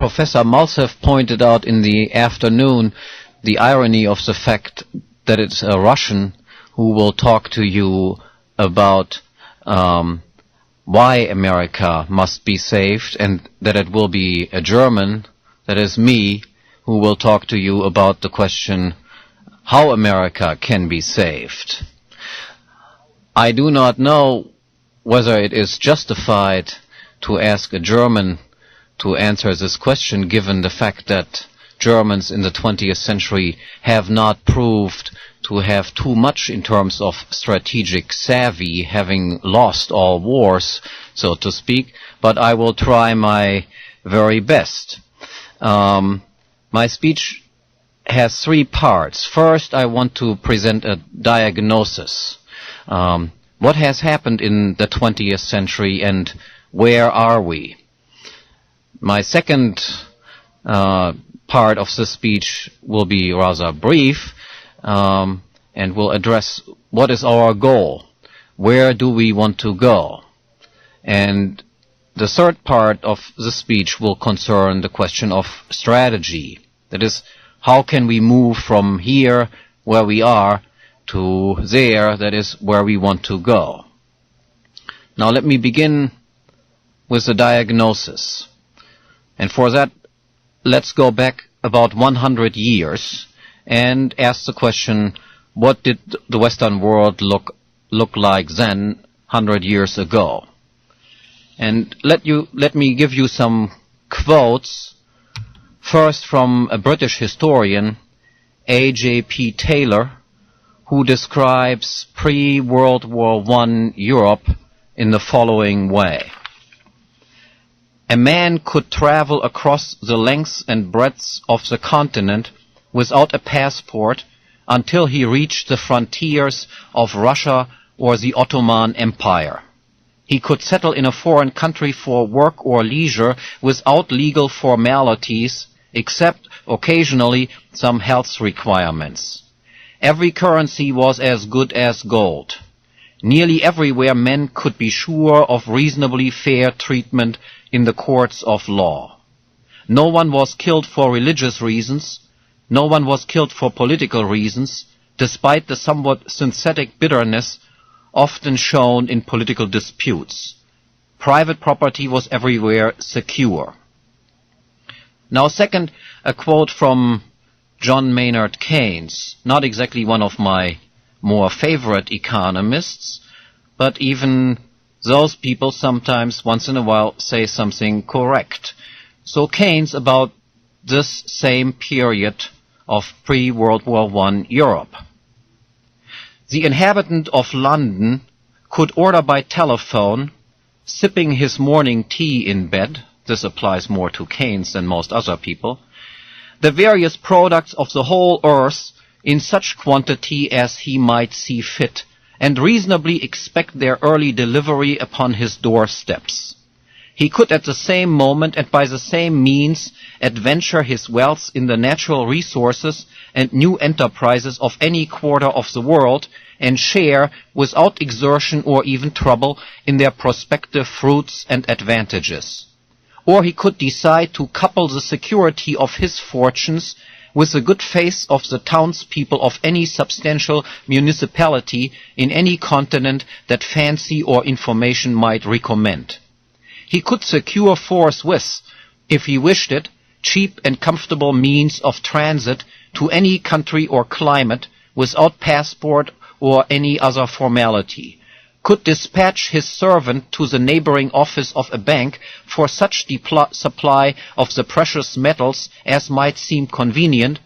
Professor Malsev pointed out in the afternoon the irony of the fact that it's a Russian who will talk to you about why America must be saved, and that it will be a German, that is me, who will talk to you about the question how America can be saved. I do not know whether it is justified to ask a German to answer this question, given the fact that Germans in the 20th century have not proved to have too much in terms of strategic savvy, having lost all wars, so to speak, but I will try my very best. My speech has three parts. First, I want to present a diagnosis. What has happened in the 20th century and where are we? My second part of the speech will be rather brief and will address what is our goal, where do we want to go. And the third part of the speech will concern the question of strategy. That is, how can we move from here, where we are, to there, that is, where we want to go. Now let me begin with the diagnosis. And for that, let's go back about 100 years and ask the question, what did the Western world look like then, 100 years ago? And let me give you some quotes, first from a British historian, A.J.P. Taylor, who describes pre-World War I Europe in the following way. A man could travel across the length and breadth of the continent without a passport until he reached the frontiers of Russia or the Ottoman Empire. He could settle in a foreign country for work or leisure without legal formalities, except occasionally some health requirements. Every currency was as good as gold. Nearly everywhere men could be sure of reasonably fair treatment in the courts of law. No one was killed for religious reasons. No one was killed for political reasons, despite the somewhat synthetic bitterness often shown in political disputes. Private property was everywhere secure. Now, second, a quote from John Maynard Keynes, not exactly one of my more favorite economists, but even those people sometimes, once in a while, say something correct. So Keynes, about this same period of pre-World War I Europe. The inhabitant of London could order by telephone, sipping his morning tea in bed, this applies more to Keynes than most other people, the various products of the whole earth in such quantity as he might see fit, and reasonably expect their early delivery upon his doorsteps. He could at the same moment and by the same means adventure his wealth in the natural resources and new enterprises of any quarter of the world and share, without exertion or even trouble, in their prospective fruits and advantages. Or he could decide to couple the security of his fortunes with the good faith of the townspeople of any substantial municipality in any continent that fancy or information might recommend. He could secure forthwith, if he wished it, cheap and comfortable means of transit to any country or climate without passport or any other formality, could dispatch his servant to the neighboring office of a bank for such supply of the precious metals as might seem convenient,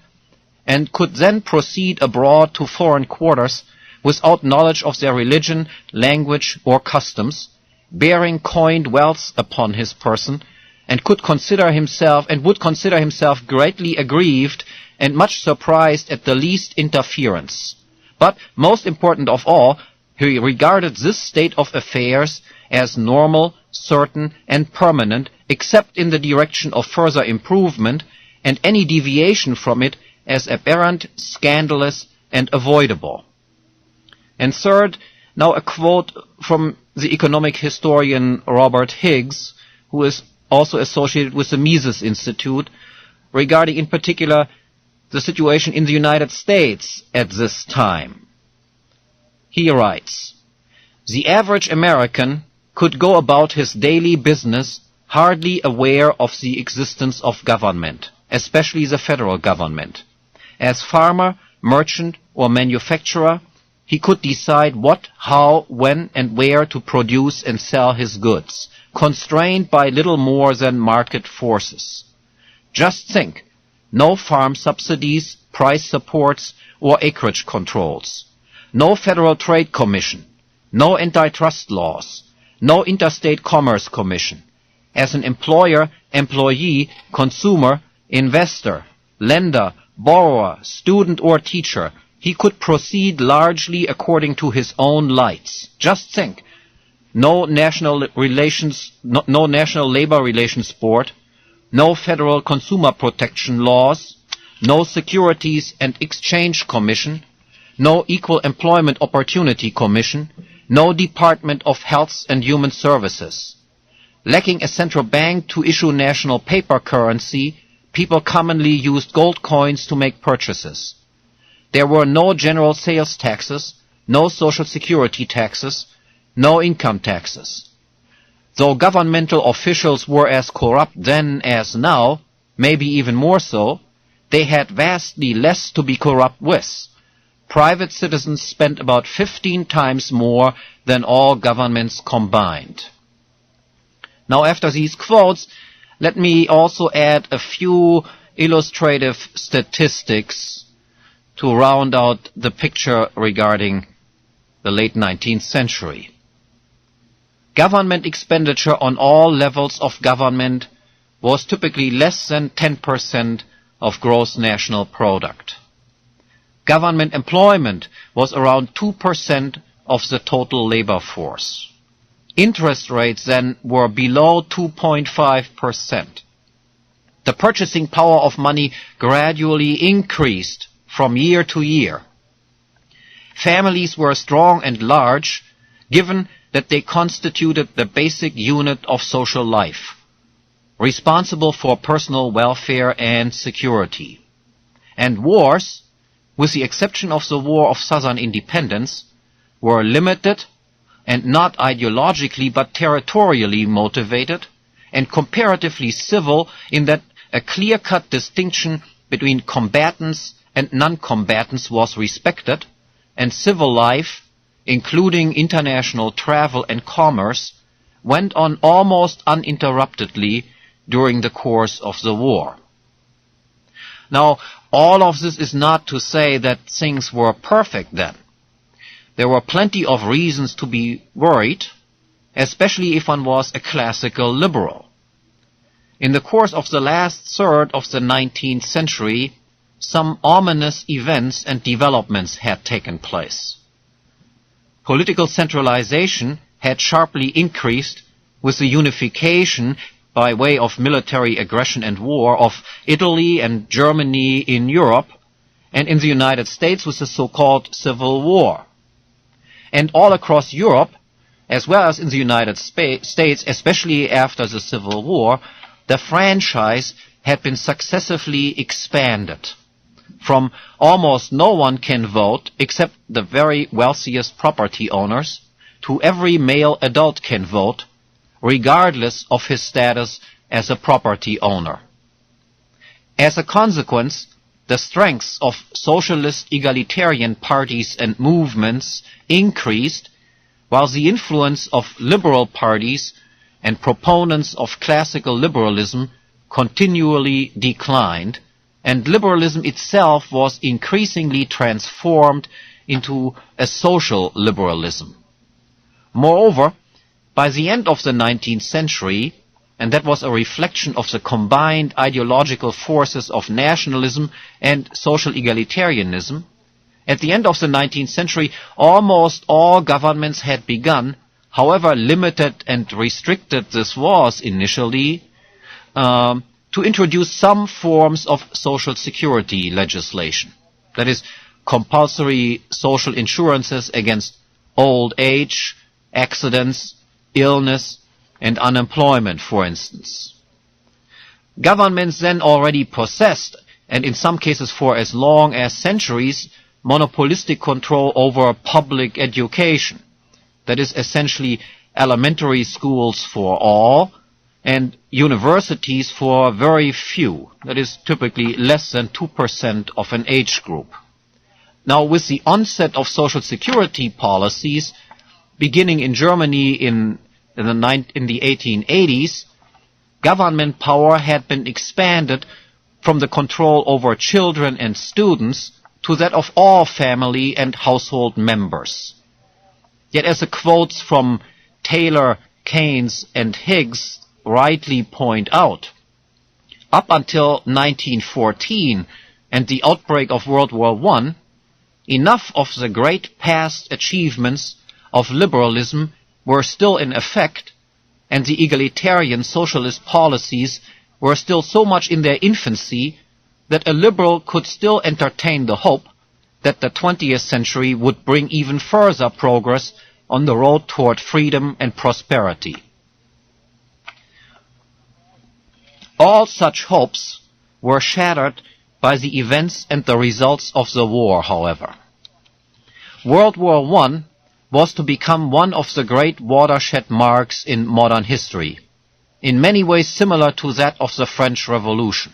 and could then proceed abroad to foreign quarters without knowledge of their religion, language, or customs, bearing coined wealth upon his person, and would consider himself greatly aggrieved and much surprised at the least interference. But, most important of all, he regarded this state of affairs as normal, certain, and permanent, except in the direction of further improvement, and any deviation from it as aberrant, scandalous, and avoidable. And third, now a quote from the economic historian Robert Higgs, who is also associated with the Mises Institute, regarding in particular the situation in the United States at this time. He writes, "The average American could go about his daily business hardly aware of the existence of government, especially the federal government. As farmer, merchant, or manufacturer, he could decide what, how, when, and where to produce and sell his goods, constrained by little more than market forces. Just think, no farm subsidies, price supports, or acreage controls. No Federal Trade Commission, no antitrust laws, no Interstate Commerce Commission. As an employer, employee, consumer, investor, lender, borrower, student, or teacher, he could proceed largely according to his own lights. Just think, no national labor relations board, no federal consumer protection laws, no Securities and Exchange Commission, no Equal Employment Opportunity Commission, no Department of Health and Human Services. Lacking a central bank to issue national paper currency, people commonly used gold coins to make purchases. There were no general sales taxes, no social security taxes, no income taxes. Though governmental officials were as corrupt then as now, maybe even more so, they had vastly less to be corrupt with. Private citizens spent about 15 times more than all governments combined." Now, after these quotes, let me also add a few illustrative statistics to round out the picture regarding the late 19th century. Government expenditure on all levels of government was typically less than 10% of gross national product. Government employment was around 2% of the total labor force. Interest rates then were below 2.5%. The purchasing power of money gradually increased from year to year. Families were strong and large, given that they constituted the basic unit of social life, responsible for personal welfare and security. And wars, with the exception of the War of Southern Independence, were limited and not ideologically but territorially motivated, and comparatively civil in that a clear-cut distinction between combatants and non-combatants was respected, and civil life, including international travel and commerce, went on almost uninterruptedly during the course of the war. Now, all of this is not to say that things were perfect then. There were plenty of reasons to be worried, especially if one was a classical liberal. In the course of the last third of the 19th century, some ominous events and developments had taken place. Political centralization had sharply increased with the unification by way of military aggression and war of Italy and Germany in Europe, and in the United States with the so-called Civil War. And all across Europe, as well as in the United States, especially after the Civil War, the franchise had been successively expanded. From almost no one can vote except the very wealthiest property owners, to every male adult can vote, regardless of his status as a property owner. As a consequence, the strengths of socialist egalitarian parties and movements increased, while the influence of liberal parties and proponents of classical liberalism continually declined, and liberalism itself was increasingly transformed into a social liberalism. Moreover, by the end of the 19th century, and that was a reflection of the combined ideological forces of nationalism and social egalitarianism, at the end of the 19th century, almost all governments had begun, however limited and restricted this was initially, to introduce some forms of social security legislation. That is, compulsory social insurances against old age, accidents, illness, and unemployment, for instance. Governments then already possessed, and in some cases for as long as centuries, monopolistic control over public education. That is essentially elementary schools for all and universities for very few. That is typically less than 2% of an age group. Now, with the onset of social security policies, beginning in Germany in the 1880s, government power had been expanded from the control over children and students to that of all family and household members. Yet as the quotes from Taylor, Keynes, and Higgs rightly point out, up until 1914 and the outbreak of World War I, enough of the great past achievements of liberalism were still in effect, and the egalitarian socialist policies were still so much in their infancy that a liberal could still entertain the hope that the 20th century would bring even further progress on the road toward freedom and prosperity. All such hopes were shattered by the events and the results of the war, however. World War I was to become one of the great watershed marks in modern history, in many ways similar to that of the French Revolution.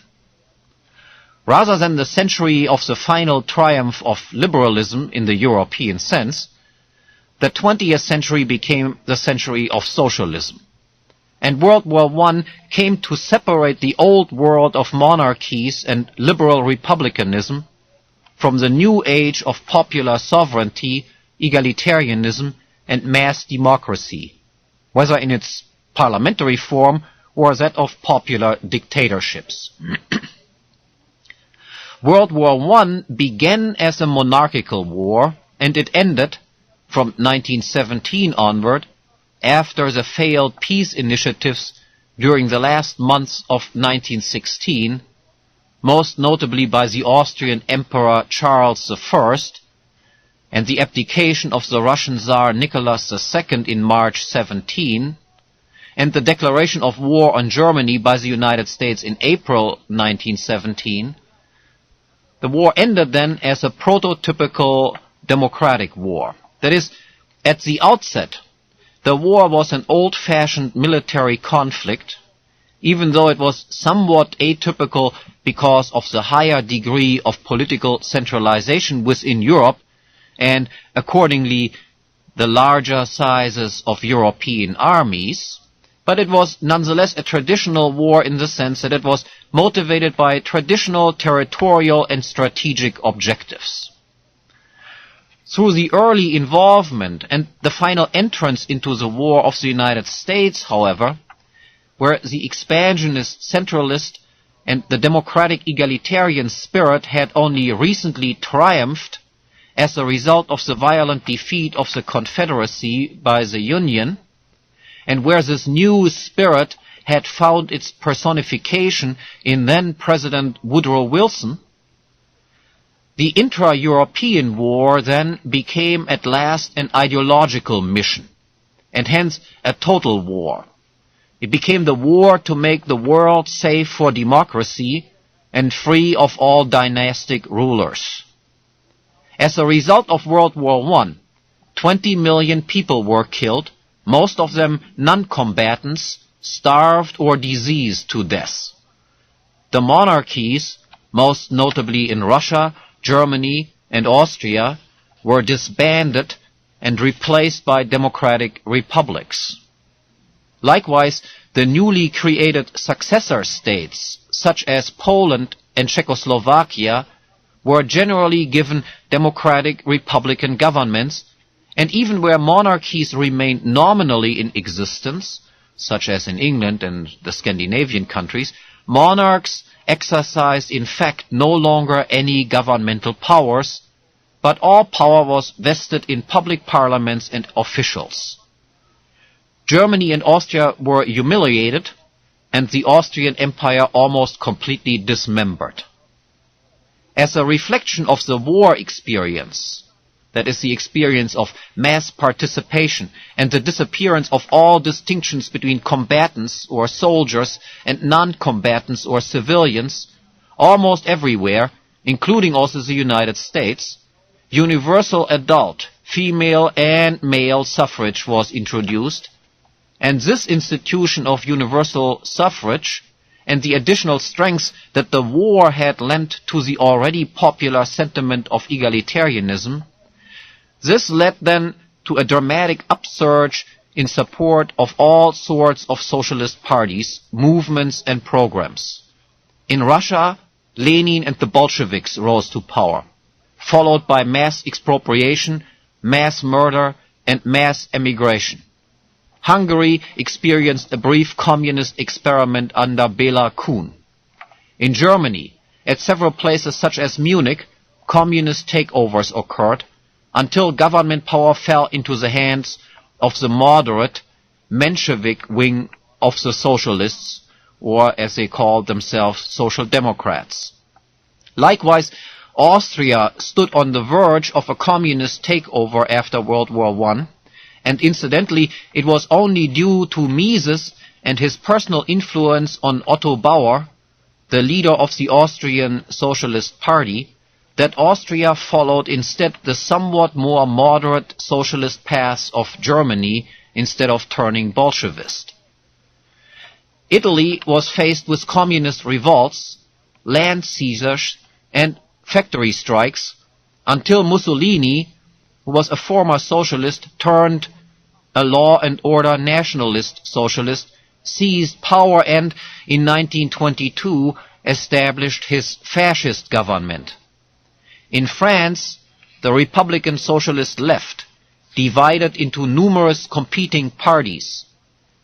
Rather than the century of the final triumph of liberalism in the European sense, the 20th century became the century of socialism. And World War I came to separate the old world of monarchies and liberal republicanism from the new age of popular sovereignty, egalitarianism, and mass democracy, whether in its parliamentary form or that of popular dictatorships. World War I began as a monarchical war, and it ended, from 1917 onward, after the failed peace initiatives during the last months of 1916, most notably by the Austrian Emperor Charles I, and the abdication of the Russian Tsar Nicholas II in March 17, and the declaration of war on Germany by the United States in April 1917, the war ended then as a prototypical democratic war. That is, at the outset, the war was an old-fashioned military conflict, even though it was somewhat atypical because of the higher degree of political centralization within Europe and, accordingly, the larger sizes of European armies. But it was nonetheless a traditional war in the sense that it was motivated by traditional territorial and strategic objectives. Through the early involvement and the final entrance into the war of the United States, however, where the expansionist centralist and the democratic egalitarian spirit had only recently triumphed as a result of the violent defeat of the Confederacy by the Union, and where this new spirit had found its personification in then-President Woodrow Wilson, the intra-European war then became at last an ideological mission, and hence a total war. It became the war to make the world safe for democracy and free of all dynastic rulers. As a result of World War I, 20 million people were killed, most of them non-combatants, starved or diseased to death. The monarchies, most notably in Russia, Germany, and Austria, were disbanded and replaced by democratic republics. Likewise, the newly created successor states, such as Poland and Czechoslovakia, were generally given democratic republican governments, and even where monarchies remained nominally in existence, such as in England and the Scandinavian countries, monarchs exercised in fact no longer any governmental powers, but all power was vested in public parliaments and officials. Germany and Austria were humiliated, and the Austrian Empire almost completely dismembered. As a reflection of the war experience, that is the experience of mass participation and the disappearance of all distinctions between combatants or soldiers and non-combatants or civilians, almost everywhere, including also the United States, universal adult, female and male suffrage was introduced, and this institution of universal suffrage and the additional strength that the war had lent to the already popular sentiment of egalitarianism, this led then to a dramatic upsurge in support of all sorts of socialist parties, movements and programs. In Russia, Lenin and the Bolsheviks rose to power, followed by mass expropriation, mass murder and mass emigration. Hungary experienced a brief communist experiment under Bela Kun. In Germany, at several places such as Munich, communist takeovers occurred until government power fell into the hands of the moderate Menshevik wing of the socialists, or as they called themselves, social democrats. Likewise, Austria stood on the verge of a communist takeover after World War I, and incidentally, it was only due to Mises and his personal influence on Otto Bauer, the leader of the Austrian Socialist Party, that Austria followed instead the somewhat more moderate socialist path of Germany instead of turning Bolshevist. Italy was faced with communist revolts, land seizures, and factory strikes until Mussolini, who was a former socialist turned a law and order nationalist socialist, seized power and, in 1922, established his fascist government. In France, the Republican Socialist left, divided into numerous competing parties,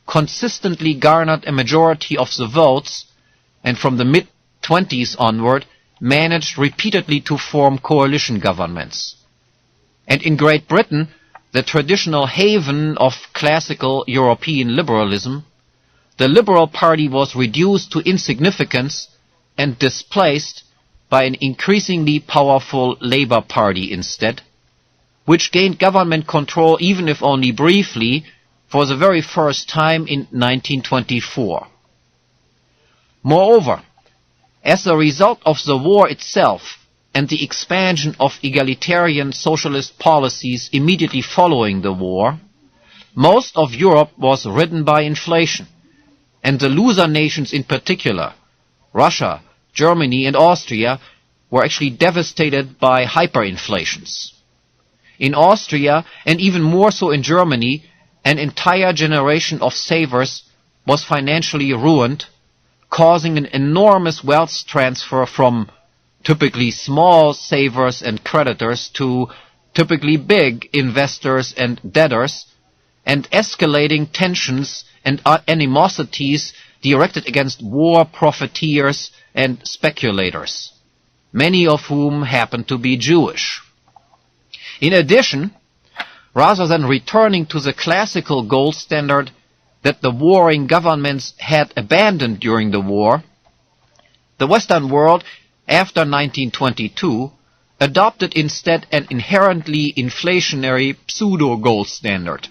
consistently garnered a majority of the votes, and from the mid-20s onward, managed repeatedly to form coalition governments. And in Great Britain, the traditional haven of classical European liberalism, the Liberal Party was reduced to insignificance and displaced by an increasingly powerful Labour Party instead, which gained government control, even if only briefly, for the very first time in 1924. Moreover, as a result of the war itself and the expansion of egalitarian socialist policies immediately following the war, most of Europe was ridden by inflation, and the loser nations in particular, Russia, Germany and Austria, were actually devastated by hyperinflations. In Austria, and even more so in Germany, an entire generation of savers was financially ruined, causing an enormous wealth transfer from typically small savers and creditors to typically big investors and debtors, and escalating tensions and animosities directed against war profiteers and speculators, many of whom happened to be Jewish. In addition, rather than returning to the classical gold standard that the warring governments had abandoned during the war, the Western world, after 1922, adopted instead an inherently inflationary pseudo-gold standard.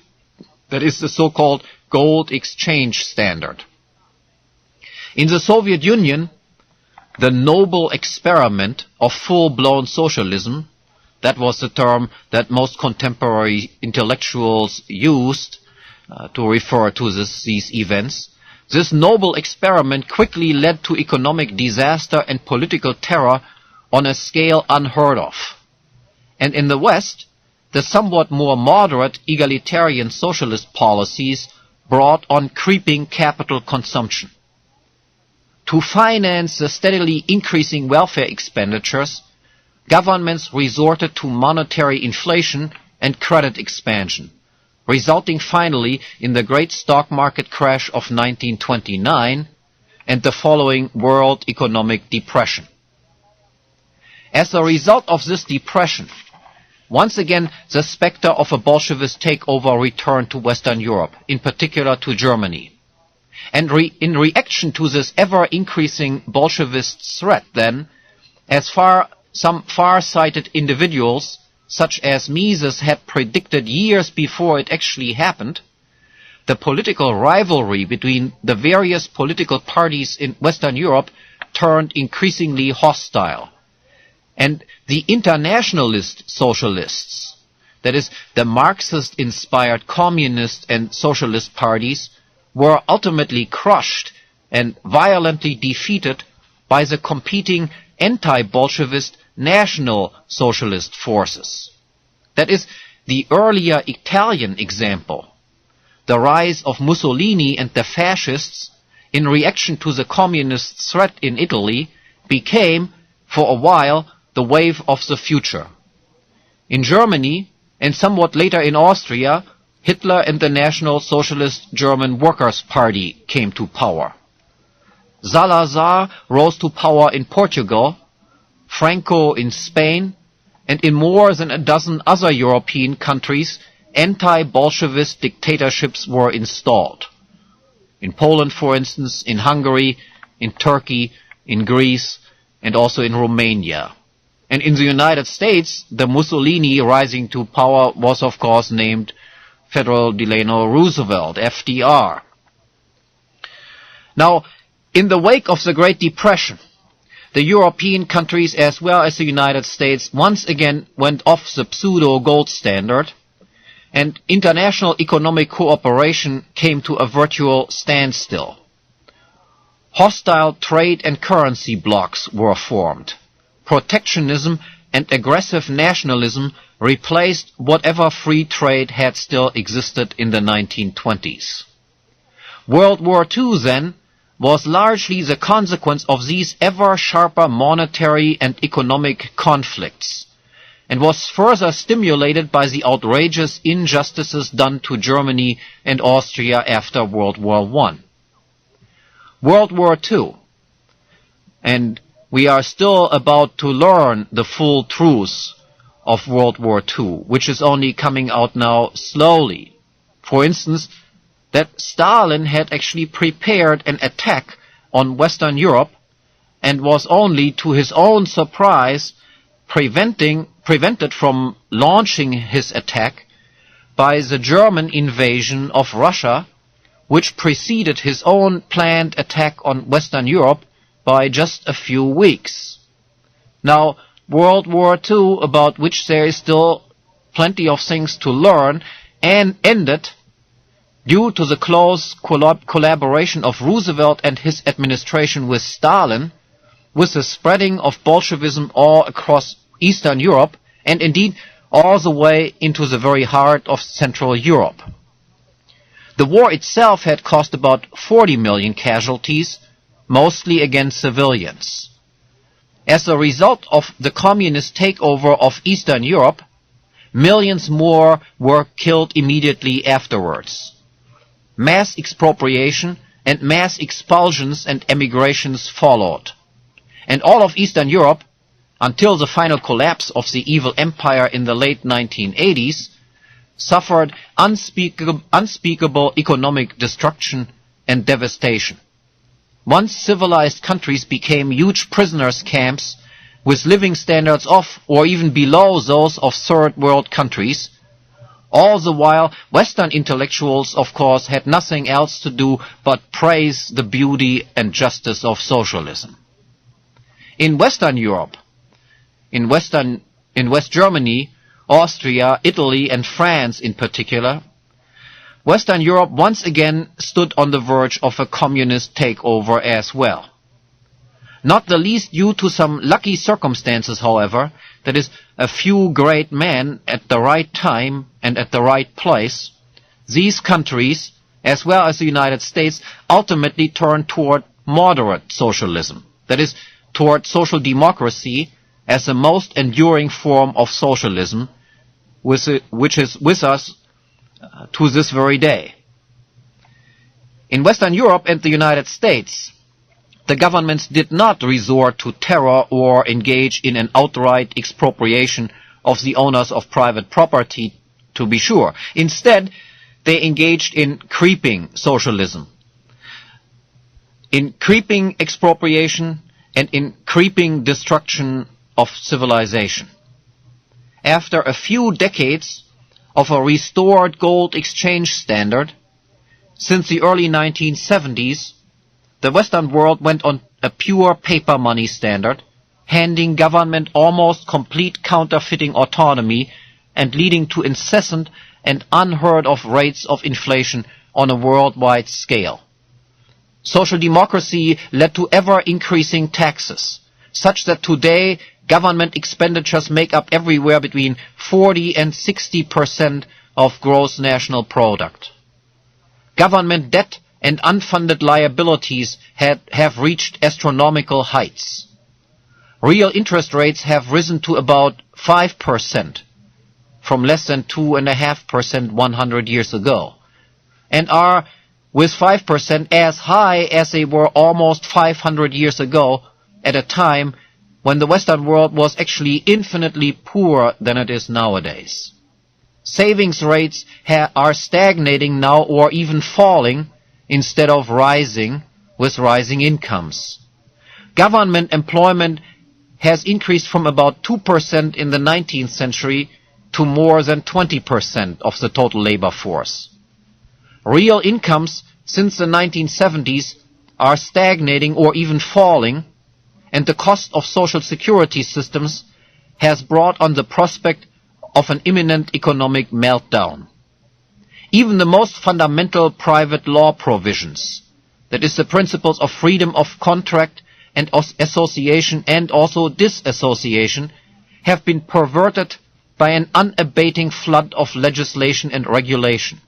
That is the so-called gold exchange standard. In the Soviet Union, the noble experiment of full-blown socialism, that was the term that most contemporary intellectuals used to refer to these events, this noble experiment quickly led to economic disaster and political terror on a scale unheard of. And in the West, the somewhat more moderate egalitarian socialist policies brought on creeping capital consumption. To finance the steadily increasing welfare expenditures, governments resorted to monetary inflation and credit expansion, resulting finally in the great stock market crash of 1929 and the following world economic depression. As a result of this depression, once again the specter of a Bolshevist takeover returned to Western Europe, in particular to Germany. And in reaction to this ever-increasing Bolshevist threat then, some far-sighted individuals such as Mises had predicted years before it actually happened, the political rivalry between the various political parties in Western Europe turned increasingly hostile. And the internationalist socialists, that is, the Marxist-inspired communist and socialist parties, were ultimately crushed and violently defeated by the competing anti-Bolshevist National Socialist forces. That is, the earlier Italian example, the rise of Mussolini and the fascists in reaction to the communist threat in Italy, became, for a while, the wave of the future. In Germany, and somewhat later in Austria, Hitler and the National Socialist German Workers' Party came to power. Salazar rose to power in Portugal, Franco in Spain, and in more than a dozen other European countries, anti-Bolshevist dictatorships were installed. In Poland, for instance, in Hungary, in Turkey, in Greece, and also in Romania. And in the United States, the Mussolini rising to power was, of course, named Theodore Delano Roosevelt, FDR. Now, in the wake of the Great Depression, the European countries as well as the United States once again went off the pseudo-gold standard, and international economic cooperation came to a virtual standstill. Hostile trade and currency blocs were formed. Protectionism and aggressive nationalism replaced whatever free trade had still existed in the 1920s. World War II, then, was largely the consequence of these ever sharper monetary and economic conflicts, and was further stimulated by the outrageous injustices done to Germany and Austria after World War I. World War II, and we are still about to learn the full truth of World War II, which is only coming out now slowly. For instance, that Stalin had actually prepared an attack on Western Europe and was only, to his own surprise, prevented from launching his attack by the German invasion of Russia, which preceded his own planned attack on Western Europe by just a few weeks. Now, World War II, about which there is still plenty of things to learn, and ended due to the close collaboration of Roosevelt and his administration with Stalin, with the spreading of Bolshevism all across Eastern Europe, and indeed all the way into the very heart of Central Europe. The war itself had cost about 40 million casualties, mostly against civilians. As a result of the communist takeover of Eastern Europe, millions more were killed immediately afterwards. Mass expropriation and mass expulsions and emigrations followed. And all of Eastern Europe, until the final collapse of the evil empire in the late 1980s, suffered unspeakable economic destruction and devastation. Once civilized countries became huge prisoners' camps with living standards of or even below those of third world countries. All the while, Western intellectuals, of course, had nothing else to do but praise the beauty and justice of socialism. In Western Europe, in West Germany, Austria, Italy, and France in particular, Western Europe once again stood on the verge of a communist takeover as well. Not the least due to some lucky circumstances, however, that is, a few great men at the right time and at the right place, these countries, as well as the United States, ultimately turned toward moderate socialism, that is, toward social democracy as the most enduring form of socialism, which is with us to this very day. In Western Europe and the United States, the governments did not resort to terror or engage in an outright expropriation of the owners of private property, to be sure. Instead, they engaged in creeping socialism, in creeping expropriation, and in creeping destruction of civilization. after a few decades of a restored gold exchange standard, since the early 1970s, the Western world went on a pure paper money standard, handing government almost complete counterfeiting autonomy and leading to incessant and unheard of rates of inflation on a worldwide scale. Social democracy led to ever-increasing taxes, such that today government expenditures make up everywhere between 40 and 60% of gross national product. Government debt and unfunded liabilities have reached astronomical heights. Real interest rates have risen to about 5%, from less than 2.5% 100 years ago, and are, with 5%, as high as they were almost 500 years ago, at a time when the Western world was actually infinitely poorer than it is nowadays. Savings rates are stagnating now or even falling instead of rising with rising incomes. Government employment has increased from about 2% in the 19th century to more than 20% of the total labor force. Real incomes since the 1970s are stagnating or even falling, and the cost of social security systems has brought on the prospect of an imminent economic meltdown. Even the most fundamental private law provisions, that is, the principles of freedom of contract and association and also disassociation, have been perverted by an unabating flood of legislation and regulation.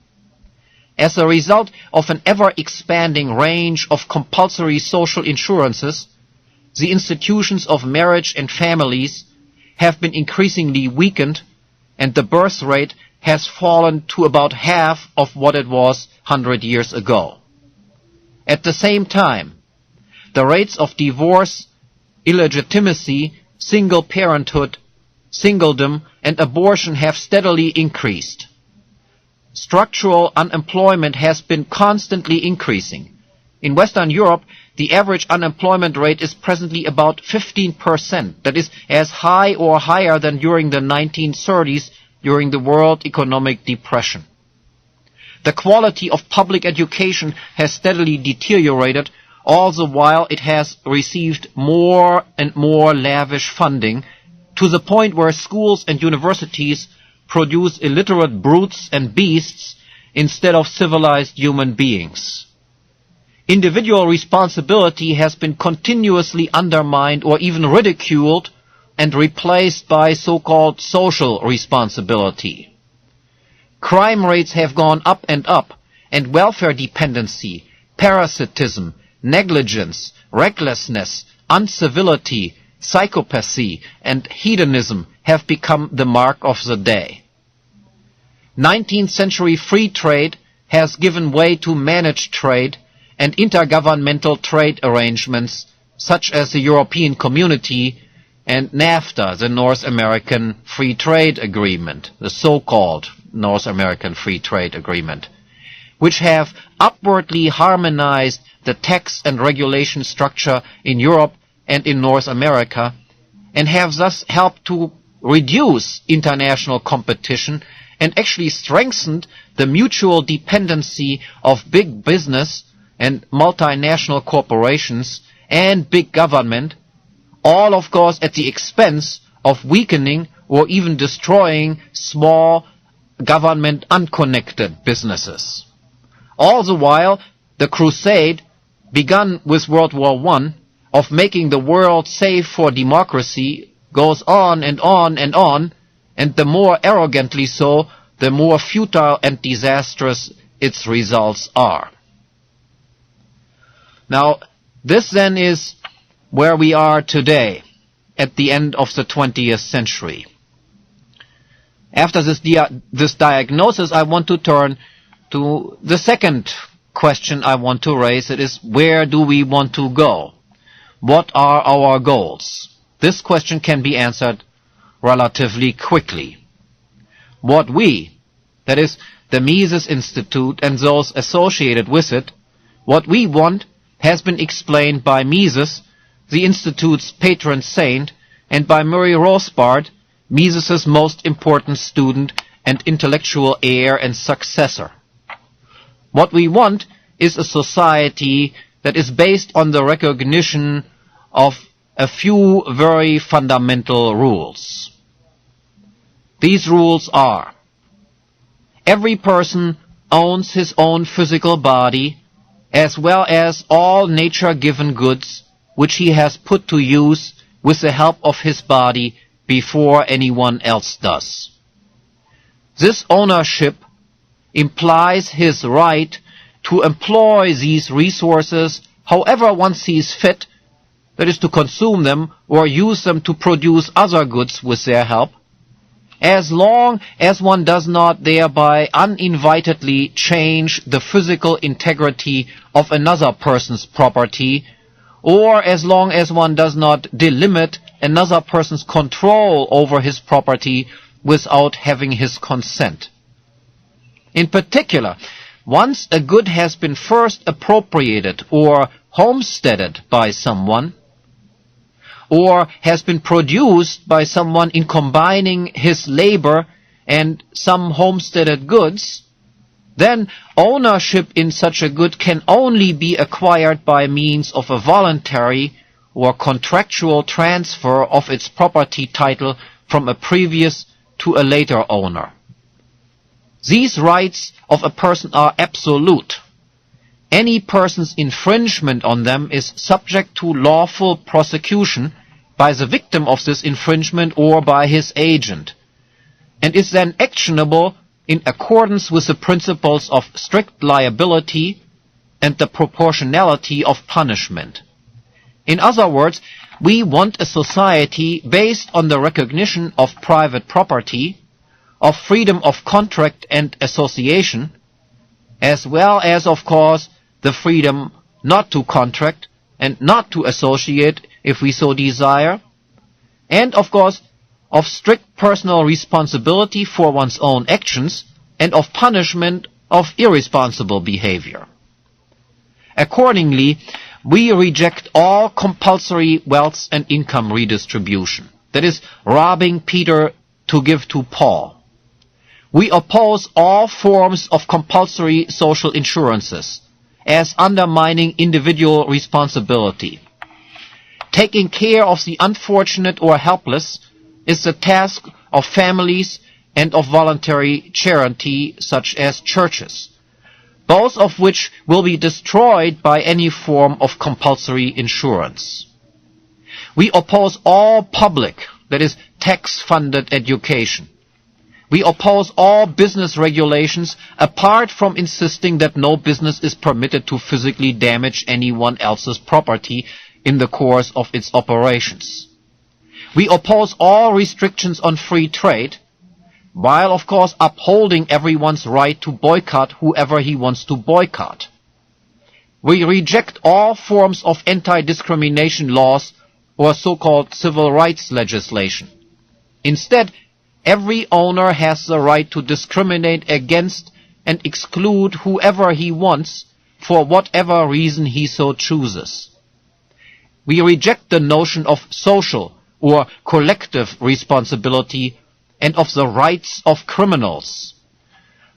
As a result of an ever-expanding range of compulsory social insurances, the institutions of marriage and families have been increasingly weakened, and the birth rate has fallen to about half of what it was 100 years ago. At the same time, the rates of divorce, illegitimacy, single parenthood, singledom, and abortion have steadily increased. Structural unemployment has been constantly increasing. In Western Europe, the average unemployment rate is presently about 15%. That is as high or higher than during the 1930s, during the World Economic Depression. The quality of public education has steadily deteriorated, all the while it has received more and more lavish funding, to the point where schools and universities produce illiterate brutes and beasts instead of civilized human beings. Individual responsibility has been continuously undermined or even ridiculed and replaced by so-called social responsibility. Crime rates have gone up, and welfare dependency, parasitism, negligence, recklessness, uncivility, psychopathy, and hedonism have become the mark of the day. 19th century free trade has given way to managed trade and intergovernmental trade arrangements such as the European Community and NAFTA, the North American Free Trade Agreement, the so-called North American Free Trade Agreement, which have upwardly harmonized the tax and regulation structure in Europe and in North America, and have thus helped to reduce international competition and actually strengthened the mutual dependency of big business and multinational corporations and big government, all of course at the expense of weakening or even destroying small government unconnected businesses. All the while, the crusade, begun with World War I, of making the world safe for democracy goes on and on and on, and the more arrogantly so, the more futile and disastrous its results are. Now, this then is where we are today, at the end of the 20th century. After this diagnosis, I want to turn to the second question I want to raise. It is, where do we want to go? What are our goals? This question can be answered relatively quickly. What we, that is, the Mises Institute and those associated with it, what we want has been explained by Mises, the Institute's patron saint, and by Murray Rothbard, Mises's most important student and intellectual heir and successor. What we want is a society that is based on the recognition of a few very fundamental rules. These rules are: every person owns his own physical body, as well as all nature-given goods which he has put to use with the help of his body before anyone else does. This ownership implies his right to employ these resources however one sees fit, that is, to consume them or use them to produce other goods with their help, as long as one does not thereby uninvitedly change the physical integrity of another person's property, or as long as one does not delimit another person's control over his property without having his consent. In particular, once a good has been first appropriated or homesteaded by someone, or has been produced by someone in combining his labor and some homesteaded goods, then ownership in such a good can only be acquired by means of a voluntary or contractual transfer of its property title from a previous to a later owner. These rights of a person are absolute. Any person's infringement on them is subject to lawful prosecution by the victim of this infringement or by his agent, and is then actionable in accordance with the principles of strict liability and the proportionality of punishment. In other words, we want a society based on the recognition of private property, of freedom of contract and association, as well as, of course, the freedom not to contract and not to associate if we so desire, and, of course, of strict personal responsibility for one's own actions and of punishment of irresponsible behavior. Accordingly, we reject all compulsory wealth and income redistribution, that is, robbing Peter to give to Paul. We oppose all forms of compulsory social insurances as undermining individual responsibility. Taking care of the unfortunate or helpless is the task of families and of voluntary charity such as churches, both of which will be destroyed by any form of compulsory insurance. We oppose all public, that is, tax-funded education. We oppose all business regulations apart from insisting that no business is permitted to physically damage anyone else's property in the course of its operations. We oppose all restrictions on free trade, while of course upholding everyone's right to boycott whoever he wants to boycott. We reject all forms of anti-discrimination laws or so-called civil rights legislation. Instead, every owner has the right to discriminate against and exclude whoever he wants for whatever reason he so chooses. We reject the notion of social or collective responsibility and of the rights of criminals.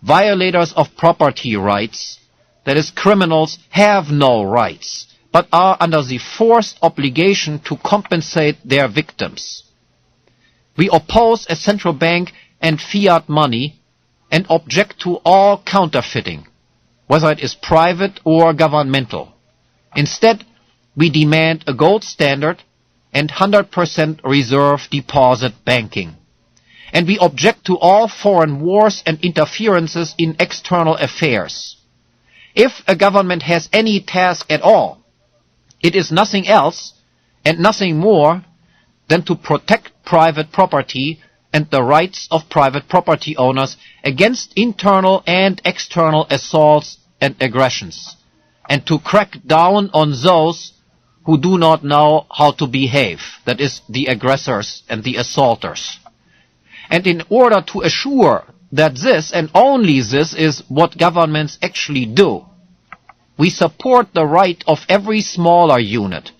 Violators of property rights, that is, criminals, have no rights, but are under the forced obligation to compensate their victims. We oppose a central bank and fiat money and object to all counterfeiting, whether it is private or governmental. Instead, we demand a gold standard and 100% reserve deposit banking. And we object to all foreign wars and interferences in external affairs. If a government has any task at all, it is nothing else and nothing more than to protect private property and the rights of private property owners against internal and external assaults and aggressions, and to crack down on those who do not know how to behave, that is, the aggressors and the assaulters. And in order to assure that this and only this is what governments actually do, we support the right of every smaller unit,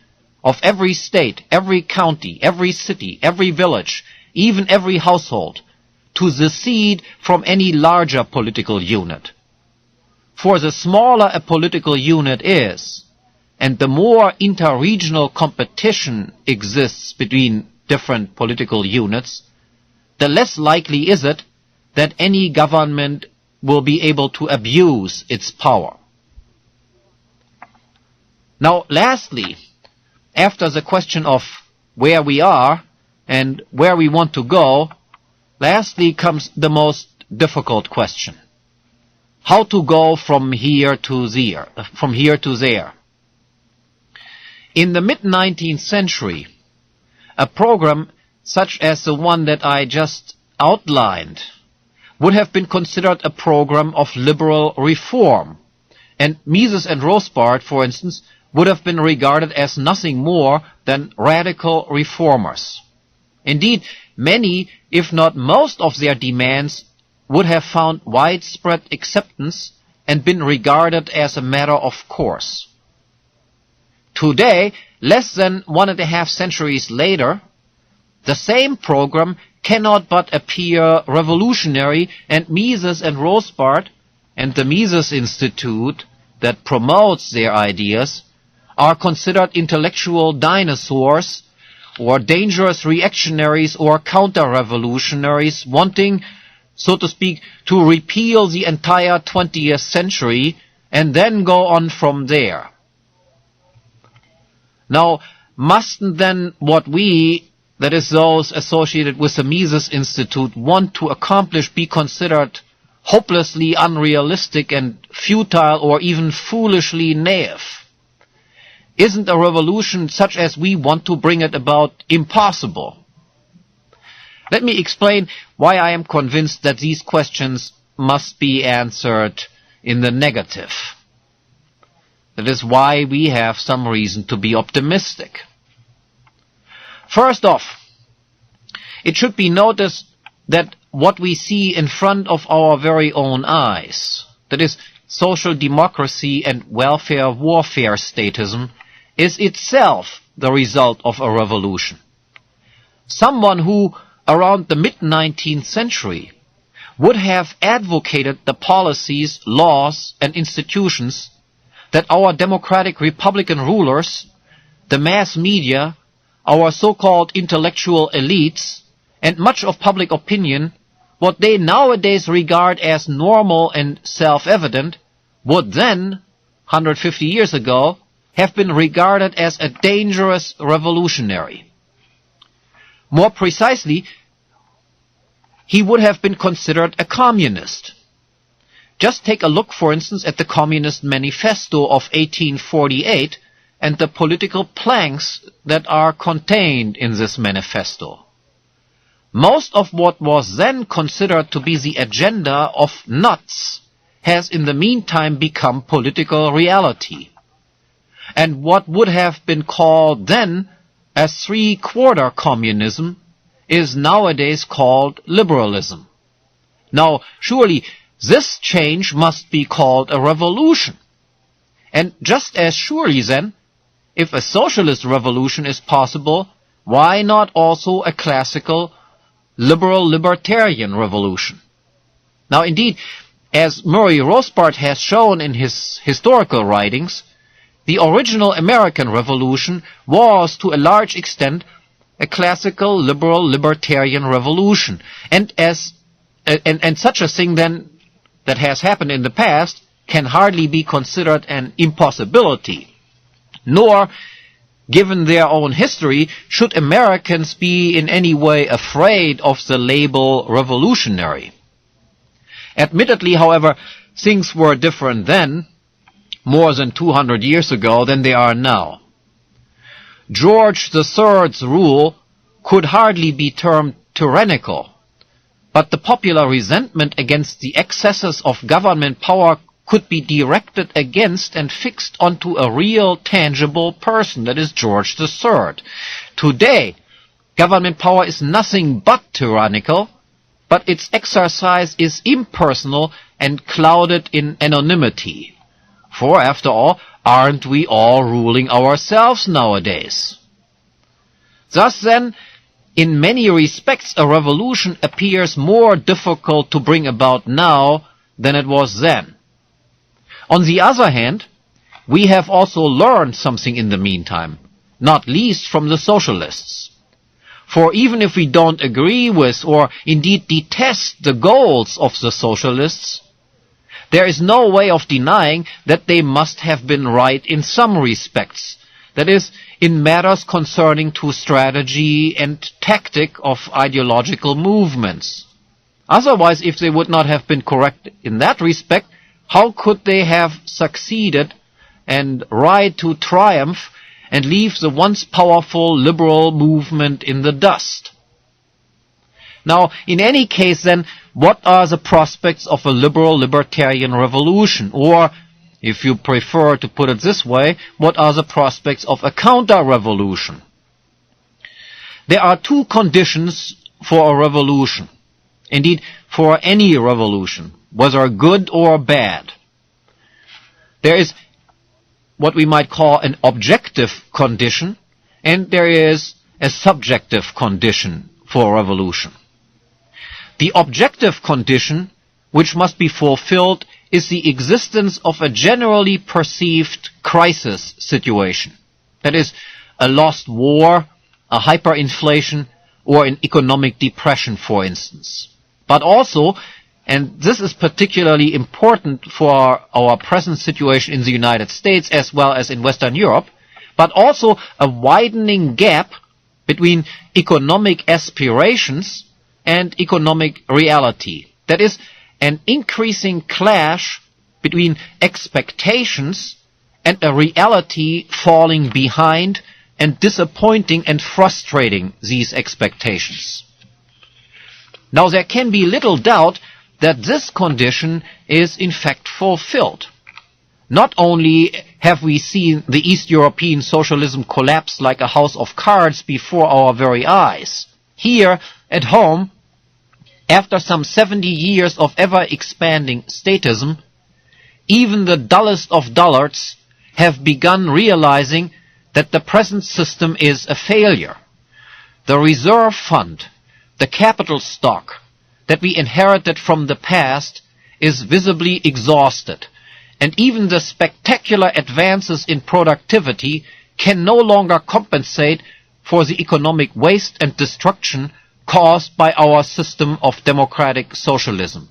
of every state, every county, every city, every village, even every household, to secede from any larger political unit. For the smaller a political unit is, and the more inter-regional competition exists between different political units, the less likely is it that any government will be able to abuse its power. Now, lastly, after the question of where we are and where we want to go, lastly comes the most difficult question. How to go from here to there. In the mid-19th century, a program such as the one that I just outlined would have been considered a program of liberal reform, and Mises and Rothbard, for instance, would have been regarded as nothing more than radical reformers. Indeed, many, if not most of their demands would have found widespread acceptance and been regarded as a matter of course. Today, less than 1.5 centuries later, the same program cannot but appear revolutionary, and Mises and Rothbard and the Mises Institute that promotes their ideas are considered intellectual dinosaurs or dangerous reactionaries or counter-revolutionaries wanting, so to speak, to repeal the entire 20th century and then go on from there. Now, mustn't then what we, that is those associated with the Mises Institute, want to accomplish be considered hopelessly unrealistic and futile or even foolishly naive? Isn't a revolution such as we want to bring it about impossible? Let me explain why I am convinced that these questions must be answered in the negative. That is why we have some reason to be optimistic. First off, it should be noticed that what we see in front of our very own eyes, that is, social democracy and welfare warfare statism, is itself the result of a revolution. Someone who, around the mid-19th century, would have advocated the policies, laws, and institutions that our democratic Republican rulers, the mass media, our so-called intellectual elites, and much of public opinion, what they nowadays regard as normal and self-evident, would then, 150 years ago, have been regarded as a dangerous revolutionary. More precisely, he would have been considered a communist. Just take a look, for instance, at the Communist Manifesto of 1848 and the political planks that are contained in this manifesto. Most of what was then considered to be the agenda of nuts has in the meantime become political reality. And what would have been called then as three-quarter communism is nowadays called liberalism. Now, surely this change must be called a revolution. And just as surely then, if a socialist revolution is possible, why not also a classical liberal libertarian revolution? Now, indeed, as Murray Rothbard has shown in his historical writings, the original American Revolution was, to a large extent, a classical liberal libertarian revolution. And such a thing then that has happened in the past can hardly be considered an impossibility. Nor, given their own history, should Americans be in any way afraid of the label revolutionary. Admittedly, however, things were different then, more than 200 years ago, than they are now. George III's rule could hardly be termed tyrannical, but the popular resentment against the excesses of government power could be directed against and fixed onto a real, tangible person, that is George III. Today, government power is nothing but tyrannical, but its exercise is impersonal and clouded in anonymity. For, after all, aren't we all ruling ourselves nowadays? Thus, then, in many respects, a revolution appears more difficult to bring about now than it was then. On the other hand, we have also learned something in the meantime, not least from the socialists. For even if we don't agree with or indeed detest the goals of the socialists, there is no way of denying that they must have been right in some respects. That is, in matters concerning to strategy and tactic of ideological movements. Otherwise, if they would not have been correct in that respect, how could they have succeeded and ride to triumph and leave the once powerful liberal movement in the dust? Now, in any case then, what are the prospects of a liberal libertarian revolution? Or, if you prefer to put it this way, what are the prospects of a counter-revolution? There are two conditions for a revolution. Indeed, for any revolution, whether good or bad. There is what we might call an objective condition, and there is a subjective condition for a revolution. The objective condition, which must be fulfilled, is the existence of a generally perceived crisis situation. That is, a lost war, a hyperinflation, or an economic depression, for instance. But also, and this is particularly important for our present situation in the United States as well as in Western Europe, but also a widening gap between economic aspirations and economic reality. That is, an increasing clash between expectations and a reality falling behind and disappointing and frustrating these expectations. Now, there can be little doubt that this condition is in fact fulfilled. Not only have we seen the East European socialism collapse like a house of cards before our very eyes. Here, at home, after some 70 years of ever-expanding statism, even the dullest of dullards have begun realizing that the present system is a failure. The reserve fund, the capital stock that we inherited from the past, is visibly exhausted, and even the spectacular advances in productivity can no longer compensate for the economic waste and destruction caused by our system of democratic socialism.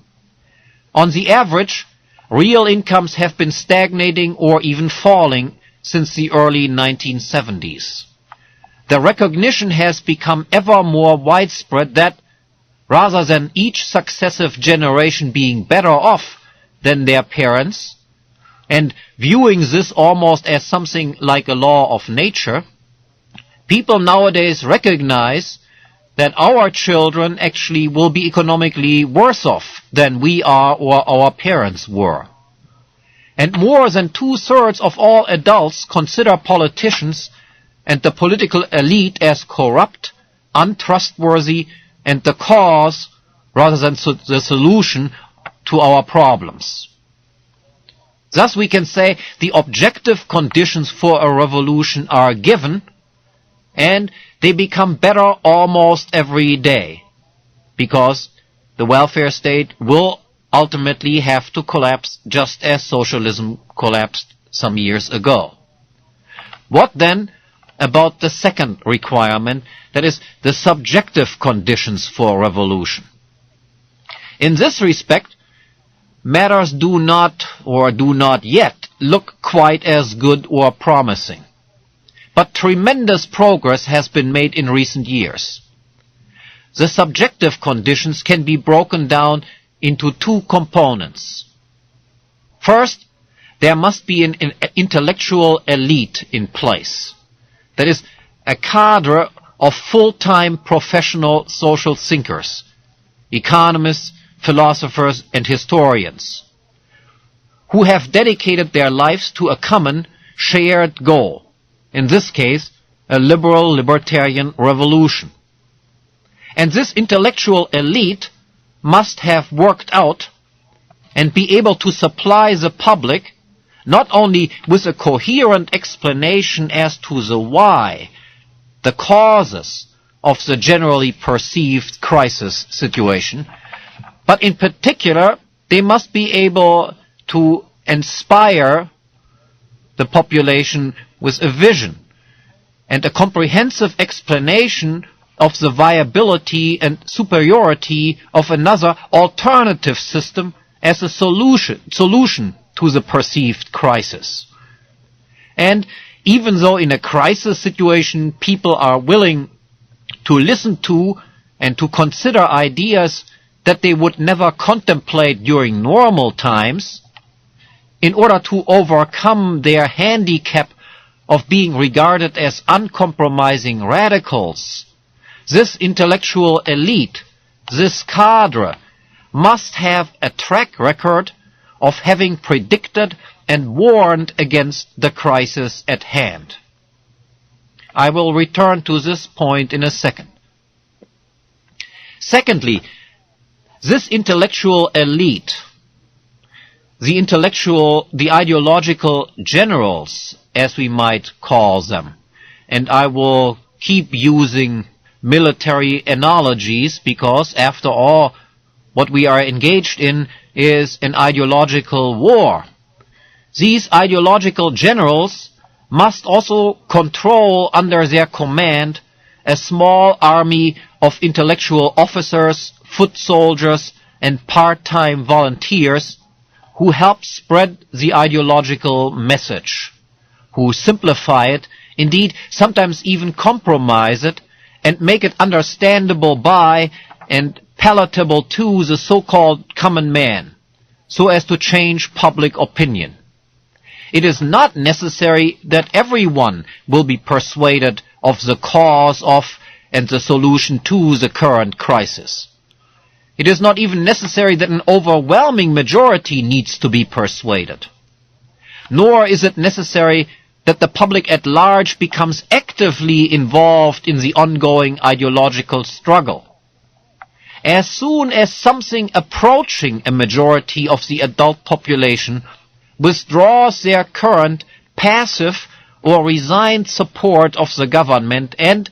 On the average, real incomes have been stagnating or even falling since the early 1970s. The recognition has become ever more widespread that, rather than each successive generation being better off than their parents, and viewing this almost as something like a law of nature, people nowadays recognize that our children actually will be economically worse off than we are or our parents were. And more than 2/3 of all adults consider politicians and the political elite as corrupt, untrustworthy, and the cause rather than the solution to our problems. Thus we can say the objective conditions for a revolution are given, and they become better almost every day, because the welfare state will ultimately have to collapse just as socialism collapsed some years ago. What then about the second requirement, that is, the subjective conditions for revolution? In this respect, matters do not yet look quite as good or promising. But tremendous progress has been made in recent years. The subjective conditions can be broken down into two components. First, there must be an intellectual elite in place. That is, a cadre of full-time professional social thinkers, economists, philosophers, and historians, who have dedicated their lives to a common, shared goal. In this case, a liberal libertarian revolution. And this intellectual elite must have worked out and be able to supply the public not only with a coherent explanation as to the why, the causes of the generally perceived crisis situation, but in particular, they must be able to inspire the population with a vision and a comprehensive explanation of the viability and superiority of another alternative system as a solution to the perceived crisis. And even though in a crisis situation people are willing to listen to and to consider ideas that they would never contemplate during normal times, in order to overcome their handicap of being regarded as uncompromising radicals, this intellectual elite, this cadre, must have a track record of having predicted and warned against the crisis at hand. I will return to this point in a second. Secondly, this intellectual elite, the ideological generals, as we might call them, and I will keep using military analogies because, after all, what we are engaged in is an ideological war. These ideological generals must also control under their command a small army of intellectual officers, foot soldiers, and part-time volunteers who help spread the ideological message, who simplify it, indeed sometimes even compromise it, and make it understandable by and palatable to the so-called common man, so as to change public opinion. It is not necessary that everyone will be persuaded of the cause of and the solution to the current crisis. It is not even necessary that an overwhelming majority needs to be persuaded. Nor is it necessary that the public at large becomes actively involved in the ongoing ideological struggle. As soon as something approaching a majority of the adult population withdraws their current passive or resigned support of the government and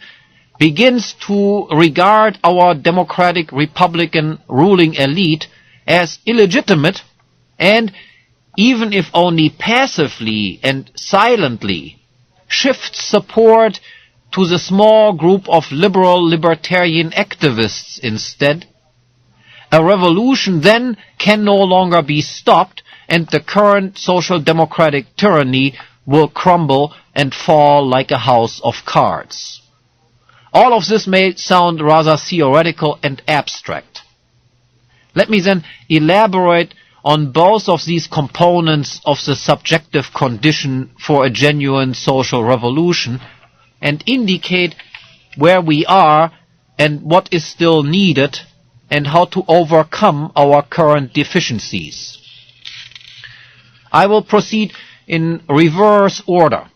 begins to regard our democratic republican ruling elite as illegitimate and, even if only passively and silently, shifts support to the small group of liberal libertarian activists instead, a revolution then can no longer be stopped and the current social democratic tyranny will crumble and fall like a house of cards. All of this may sound rather theoretical and abstract. Let me then elaborate on both of these components of the subjective condition for a genuine social revolution and indicate where we are and what is still needed and how to overcome our current deficiencies. I will proceed in reverse order,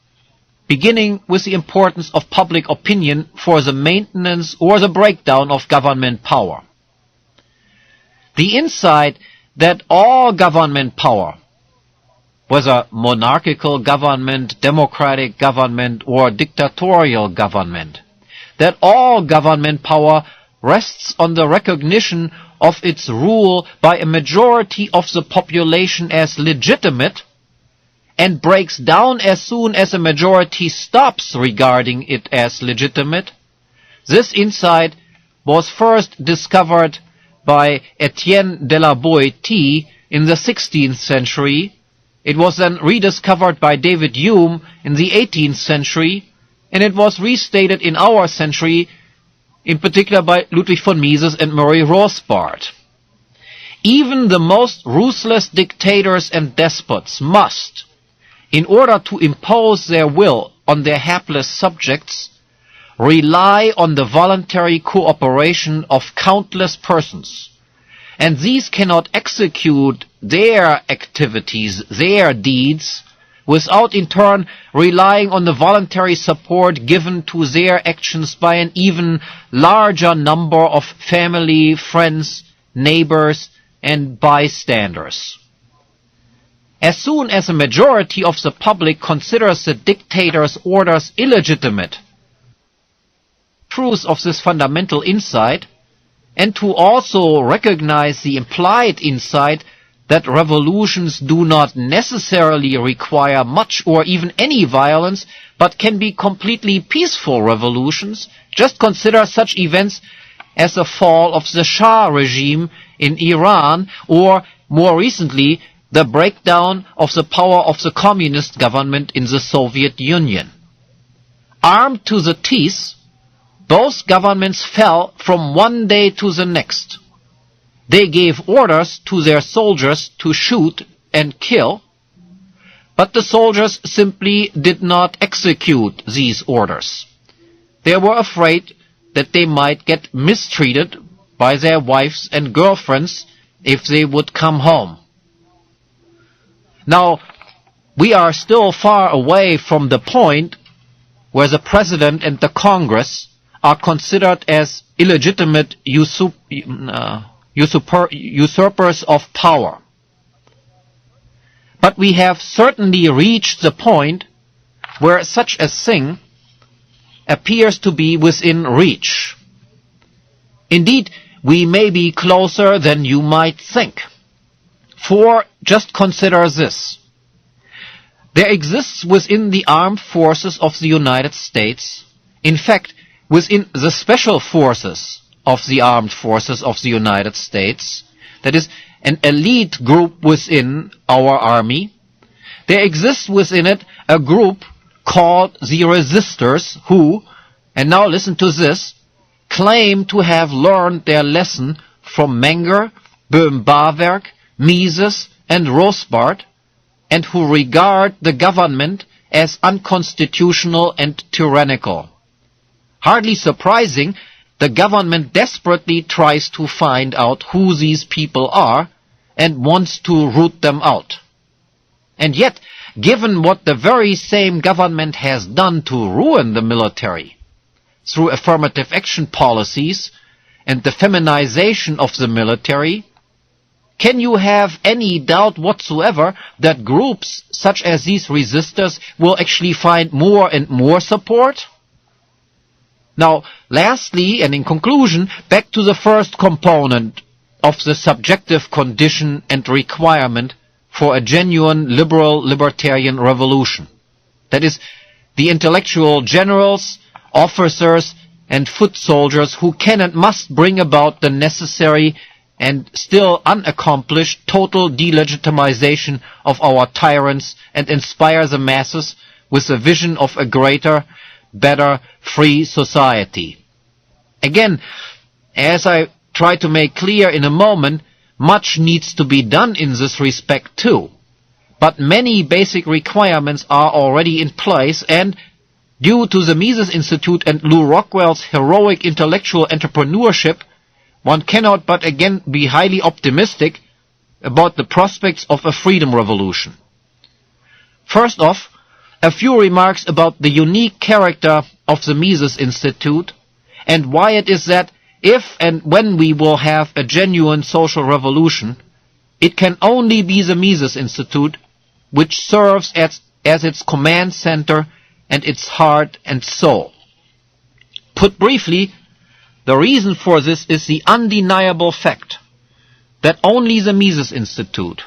beginning with the importance of public opinion for the maintenance or the breakdown of government power. The insight that all government power, whether monarchical government, democratic government, or dictatorial government, that all government power rests on the recognition of its rule by a majority of the population as legitimate and breaks down as soon as a majority stops regarding it as legitimate. This insight was first discovered by Etienne de la Boétie in the 16th century. It was then rediscovered by David Hume in the 18th century, and it was restated in our century, in particular by Ludwig von Mises and Murray Rothbard. Even the most ruthless dictators and despots must, in order to impose their will on their hapless subjects, rely on the voluntary cooperation of countless persons, and these cannot execute their activities, their deeds, without in turn relying on the voluntary support given to their actions by an even larger number of family, friends, neighbors, and bystanders. As soon as a majority of the public considers the dictator's orders illegitimate, truth of this fundamental insight, and to also recognize the implied insight that revolutions do not necessarily require much or even any violence, but can be completely peaceful revolutions. Just consider such events as the fall of the Shah regime in Iran, or more recently, the breakdown of the power of the communist government in the Soviet Union. Armed to the teeth, both governments fell from one day to the next. They gave orders to their soldiers to shoot and kill, but the soldiers simply did not execute these orders. They were afraid that they might get mistreated by their wives and girlfriends if they would come home. Now, we are still far away from the point where the President and the Congress are considered as illegitimate usurpers of power. But we have certainly reached the point where such a thing appears to be within reach. Indeed, we may be closer than you might think. For just consider this. There exists within the armed forces of the United States, in fact, within the special forces of the armed forces of the United States, that is, an elite group within our army, there exists within it a group called the resistors who, and now listen to this, claim to have learned their lesson from Menger, Böhm-Bawerk, Mises, and Rothbard, and who regard the government as unconstitutional and tyrannical. Hardly surprising, the government desperately tries to find out who these people are and wants to root them out. And yet, given what the very same government has done to ruin the military through affirmative action policies and the feminization of the military, can you have any doubt whatsoever that groups such as these resistors will actually find more and more support? Now, lastly, and in conclusion, back to the first component of the subjective condition and requirement for a genuine liberal libertarian revolution. That is, the intellectual generals, officers, and foot soldiers who can and must bring about the necessary and still unaccomplished total delegitimization of our tyrants and inspire the masses with a vision of a greater, better, free society. Again, as I try to make clear in a moment, much needs to be done in this respect too. But many basic requirements are already in place, and due to the Mises Institute and Lew Rockwell's heroic intellectual entrepreneurship, one cannot but again be highly optimistic about the prospects of a freedom revolution. First off, a few remarks about the unique character of the Mises Institute and why it is that if and when we will have a genuine social revolution, it can only be the Mises Institute which serves as its command center and its heart and soul. Put briefly, the reason for this is the undeniable fact that only the Mises Institute,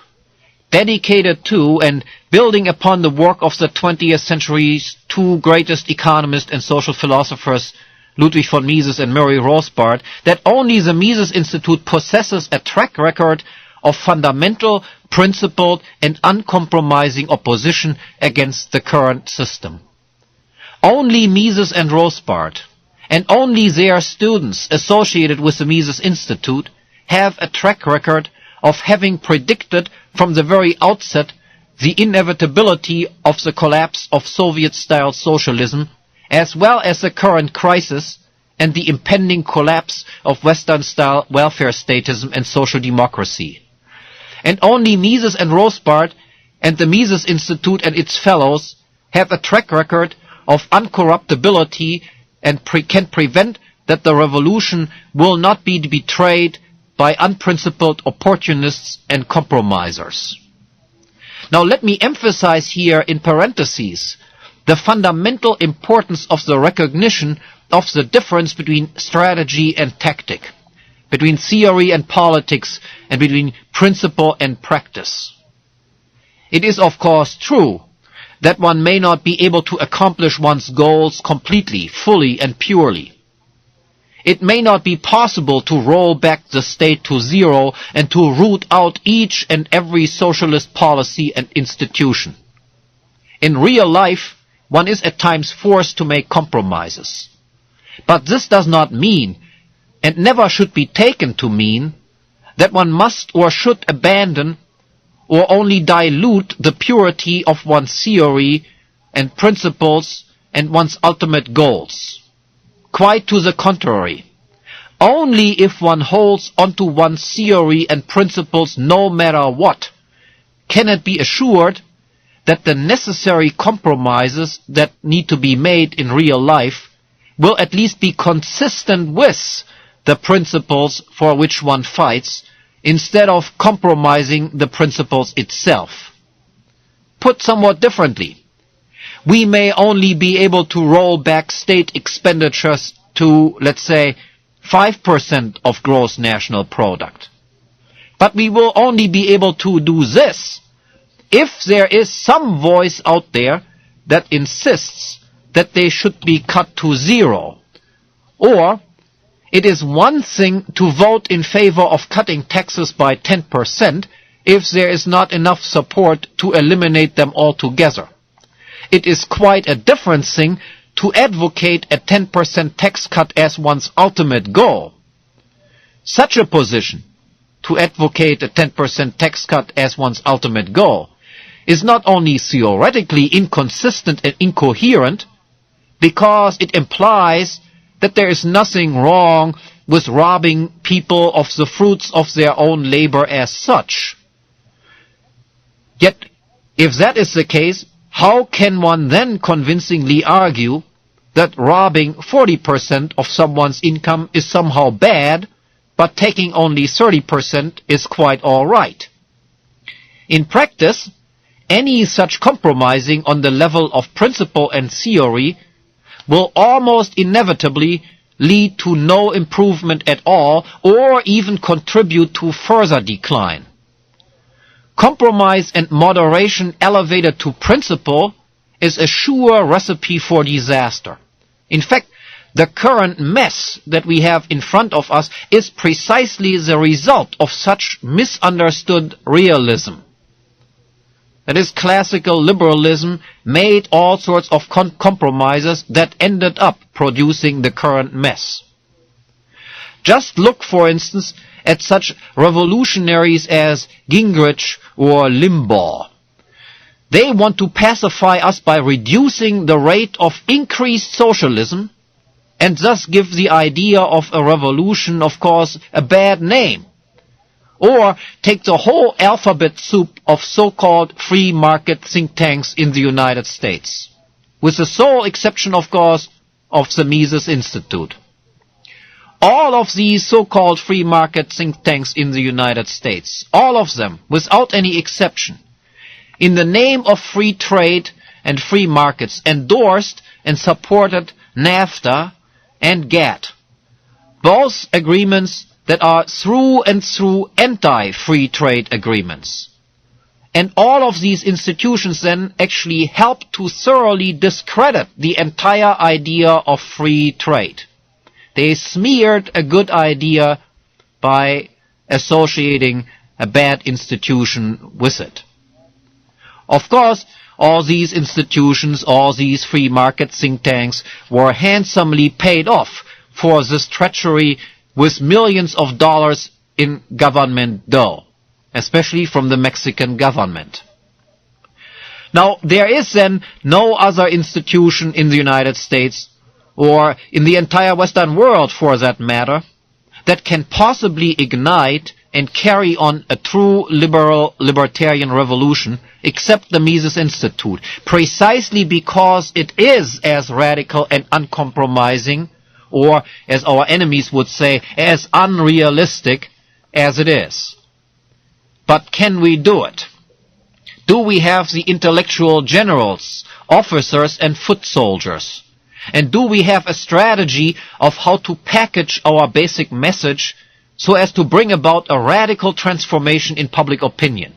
dedicated to and building upon the work of the 20th century's two greatest economists and social philosophers, Ludwig von Mises and Murray Rothbard, that only the Mises Institute possesses a track record of fundamental, principled, and uncompromising opposition against the current system. Only Mises and Rothbard, and only their students associated with the Mises Institute, have a track record of having predicted from the very outset the inevitability of the collapse of Soviet-style socialism, as well as the current crisis and the impending collapse of Western-style welfare statism and social democracy. And only Mises and Rothbard and the Mises Institute and its fellows have a track record of uncorruptibility and can prevent that the revolution will not be betrayed by unprincipled opportunists and compromisers. Now let me emphasize here in parentheses the fundamental importance of the recognition of the difference between strategy and tactic, between theory and politics, and between principle and practice. It is of course true that one may not be able to accomplish one's goals completely, fully and purely. It may not be possible to roll back the state to zero and to root out each and every socialist policy and institution. In real life, one is at times forced to make compromises. But this does not mean, and never should be taken to mean, that one must or should abandon or only dilute the purity of one's theory and principles and one's ultimate goals. Quite to the contrary. Only if one holds onto one's theory and principles no matter what, can it be assured that the necessary compromises that need to be made in real life will at least be consistent with the principles for which one fights, instead of compromising the principles itself. Put somewhat differently, we may only be able to roll back state expenditures to, let's say, 5% of gross national product. But we will only be able to do this if there is some voice out there that insists that they should be cut to zero. Or it is one thing to vote in favor of cutting taxes by 10% if there is not enough support to eliminate them altogether. It is quite a different thing to advocate a 10% tax cut as one's ultimate goal. Such a position, to advocate a 10% tax cut as one's ultimate goal, is not only theoretically inconsistent and incoherent, because it implies that there is nothing wrong with robbing people of the fruits of their own labor as such. Yet, if that is the case, how can one then convincingly argue that robbing 40% of someone's income is somehow bad, but taking only 30% is quite all right? In practice, any such compromising on the level of principle and theory will almost inevitably lead to no improvement at all, or even contribute to further decline. Compromise and moderation elevated to principle is a sure recipe for disaster. In fact, the current mess that we have in front of us is precisely the result of such misunderstood realism. That is, classical liberalism made all sorts of compromises that ended up producing the current mess. Just look, for instance, at such revolutionaries as Gingrich or Limbaugh. They want to pacify us by reducing the rate of increased socialism, and thus give the idea of a revolution, of course, a bad name. Or take the whole alphabet soup of so-called free market think tanks in the United States, with the sole exception, of course, of the Mises Institute. All of these so-called free market think tanks in the United States, all of them, without any exception, in the name of free trade and free markets, endorsed and supported NAFTA and GATT, both agreements that are through and through anti-free trade agreements. And all of these institutions then actually help to thoroughly discredit the entire idea of free trade. They smeared a good idea by associating a bad institution with it. Of course, all these institutions, all these free market think tanks were handsomely paid off for this treachery with millions of dollars in government dough, especially from the Mexican government. Now, there is then no other institution in the United States, or in the entire Western world for that matter, that can possibly ignite and carry on a true libertarian revolution except the Mises Institute, precisely because it is as radical and uncompromising, or as our enemies would say, as unrealistic as it is. But can we do it? Do we have the intellectual generals, officers and foot soldiers? And do we have a strategy of how to package our basic message so as to bring about a radical transformation in public opinion?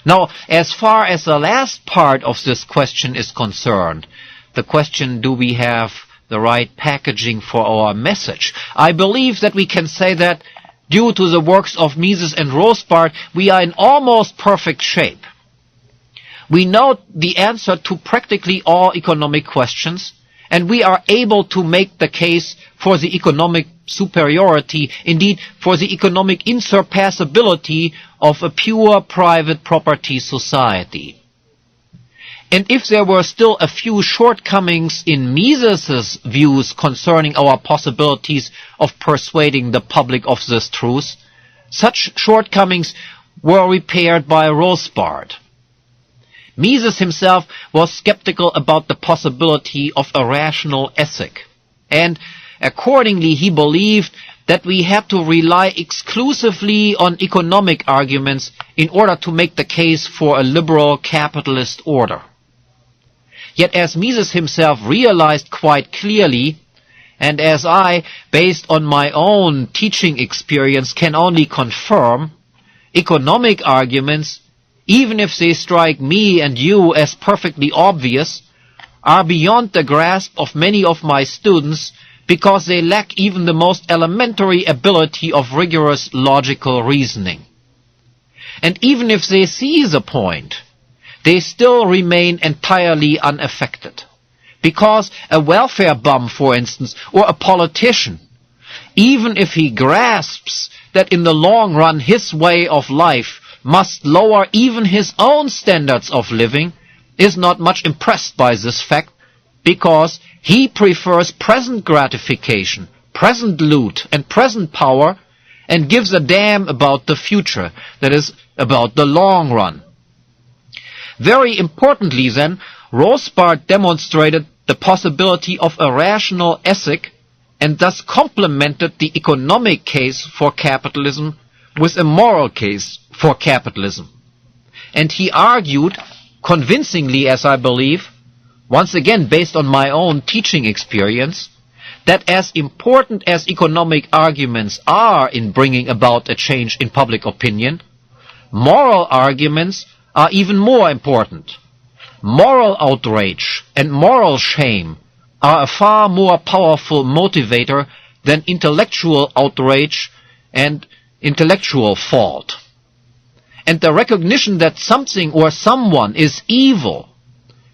Now, as far as the last part of this question is concerned, the question, do we have the right packaging for our message? I believe that we can say that due to the works of Mises and Rothbard, we are in almost perfect shape. We know the answer to practically all economic questions, and we are able to make the case for the economic superiority, indeed for the economic insurpassability of a pure private property society. And if there were still a few shortcomings in Mises's views concerning our possibilities of persuading the public of this truth, such shortcomings were repaired by Rothbard. Mises himself was skeptical about the possibility of a rational ethic, and accordingly he believed that we had to rely exclusively on economic arguments in order to make the case for a liberal capitalist order. Yet as Mises himself realized quite clearly, and as I, based on my own teaching experience, can only confirm, economic arguments, even if they strike me and you as perfectly obvious, are beyond the grasp of many of my students because they lack even the most elementary ability of rigorous logical reasoning. And even if they see the point, they still remain entirely unaffected. Because a welfare bum, for instance, or a politician, even if he grasps that in the long run his way of life must lower even his own standards of living, is not much impressed by this fact, because he prefers present gratification, present loot, and present power, and gives a damn about the future, that is, about the long run. Very importantly then, Rothbard demonstrated the possibility of a rational ethic and thus complemented the economic case for capitalism with a moral case for capitalism. And he argued, convincingly as I believe, once again based on my own teaching experience, that as important as economic arguments are in bringing about a change in public opinion, moral arguments are even more important. Moral outrage and moral shame are a far more powerful motivator than intellectual outrage and intellectual fault. And the recognition that something or someone is evil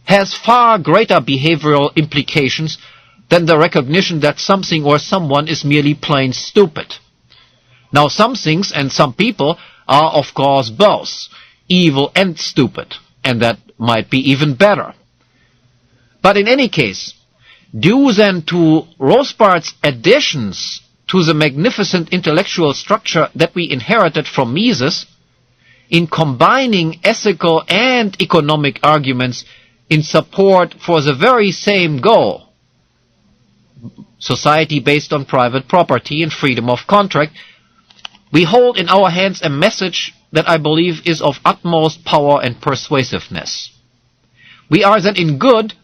has far greater behavioral implications than the recognition that something or someone is merely plain stupid. Now, some things and some people are, of course, both evil and stupid, and that might be even better. But in any case, due then to Rothbard's additions to the magnificent intellectual structure that we inherited from Mises, in combining ethical and economic arguments in support for the very same goal, society based on private property and freedom of contract, we hold in our hands a message that I believe is of utmost power and persuasiveness. We are then in good,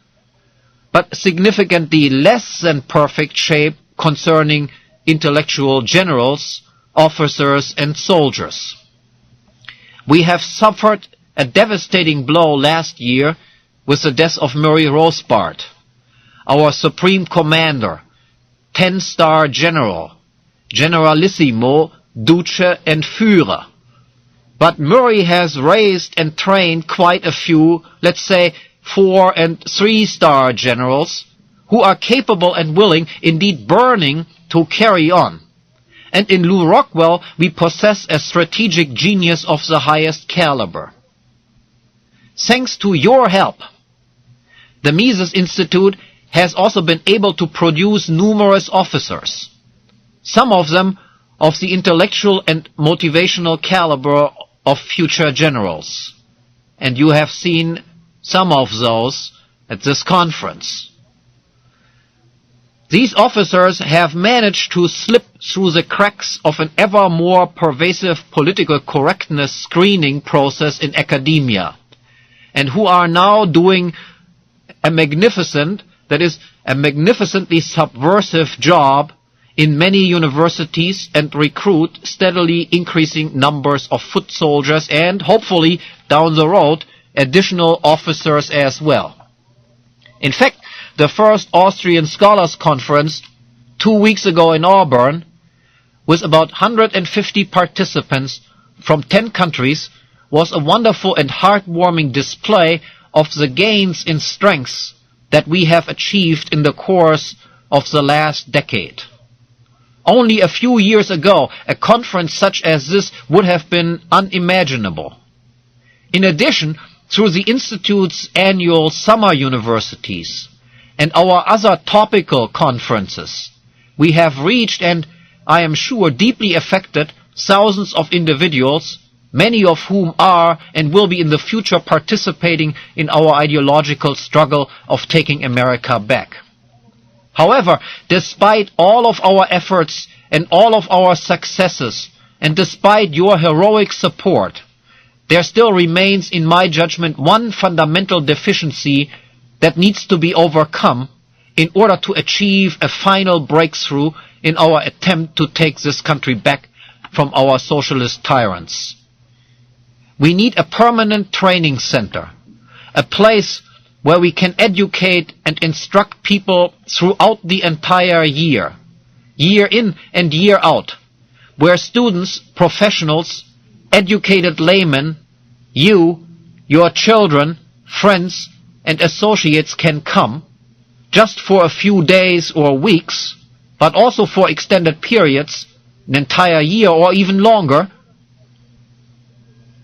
but significantly less than perfect shape concerning intellectual generals, officers, and soldiers. We have suffered a devastating blow last year with the death of Murray Rothbard, our supreme commander, 10-star general, generalissimo, duce, and Führer. But Murray has raised and trained quite a few, let's say, 4- and 3-star generals who are capable and willing, indeed burning, to carry on. And in Lew Rockwell, we possess a strategic genius of the highest caliber. Thanks to your help, the Mises Institute has also been able to produce numerous officers, some of them of the intellectual and motivational caliber of future generals. And you have seen some of those at this conference. These officers have managed to slip through the cracks of an ever more pervasive political correctness screening process in academia, and who are now doing a magnificent, that is a magnificently subversive job in many universities and recruit steadily increasing numbers of foot soldiers and, hopefully, down the road, additional officers as well. In fact, the first Austrian Scholars Conference 2 weeks ago in Auburn, with about 150 participants from 10 countries, was a wonderful and heartwarming display of the gains in strength that we have achieved in the course of the last decade. Only a few years ago, a conference such as this would have been unimaginable. In addition, through the Institute's annual summer universities and our other topical conferences, we have reached and, I am sure, deeply affected thousands of individuals, many of whom are and will be in the future participating in our ideological struggle of taking America back. However, despite all of our efforts and all of our successes, and despite your heroic support, there still remains, in my judgment, one fundamental deficiency that needs to be overcome in order to achieve a final breakthrough in our attempt to take this country back from our socialist tyrants. We need a permanent training center, a place where we can educate and instruct people throughout the entire year, year in and year out, where students, professionals, educated laymen, you, your children, friends, and associates can come, just for a few days or weeks, but also for extended periods, an entire year or even longer,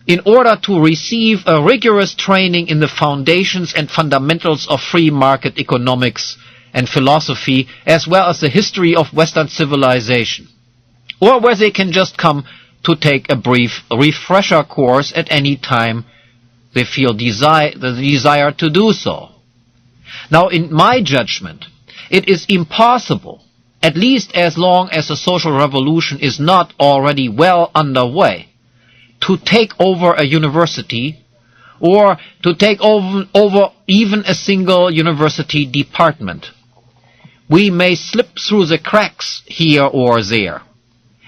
in order to receive a rigorous training in the foundations and fundamentals of free market economics and philosophy, as well as the history of Western civilization, or where they can just come to take a brief refresher course at any time they feel the desire to do so. Now, in my judgment, it is impossible, at least as long as the social revolution is not already well underway, to take over a university or to take over even a single university department. We may slip through the cracks here or there,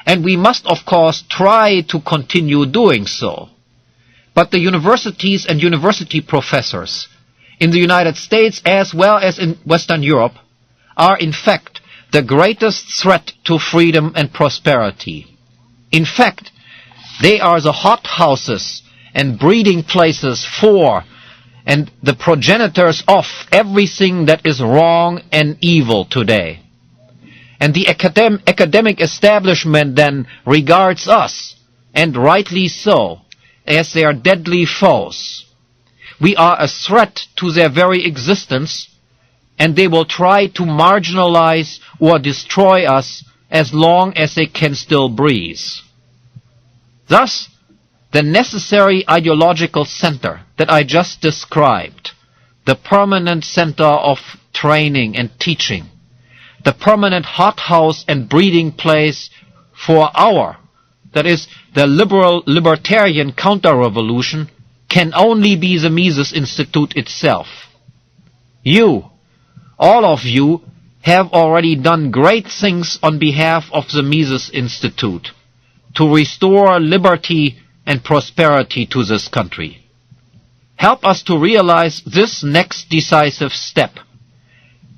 and we must of course try to continue doing so. But the universities and university professors in the United States as well as in Western Europe are in fact the greatest threat to freedom and prosperity. In fact, they are the hothouses and breeding places for and the progenitors of everything that is wrong and evil today. And the academic establishment then regards us, and rightly so, as their deadly foes. We are a threat to their very existence, and they will try to marginalize or destroy us as long as they can still breathe. Thus, the necessary ideological center that I just described, the permanent center of training and teaching, the permanent hothouse and breeding place for that is, the libertarian counter-revolution, can only be the Mises Institute itself. You, all of you, have already done great things on behalf of the Mises Institute to restore liberty and prosperity to this country. Help us to realize this next decisive step,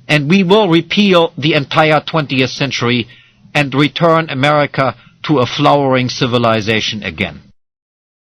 and we will repeal the entire 20th century and return America to a flowering civilization again.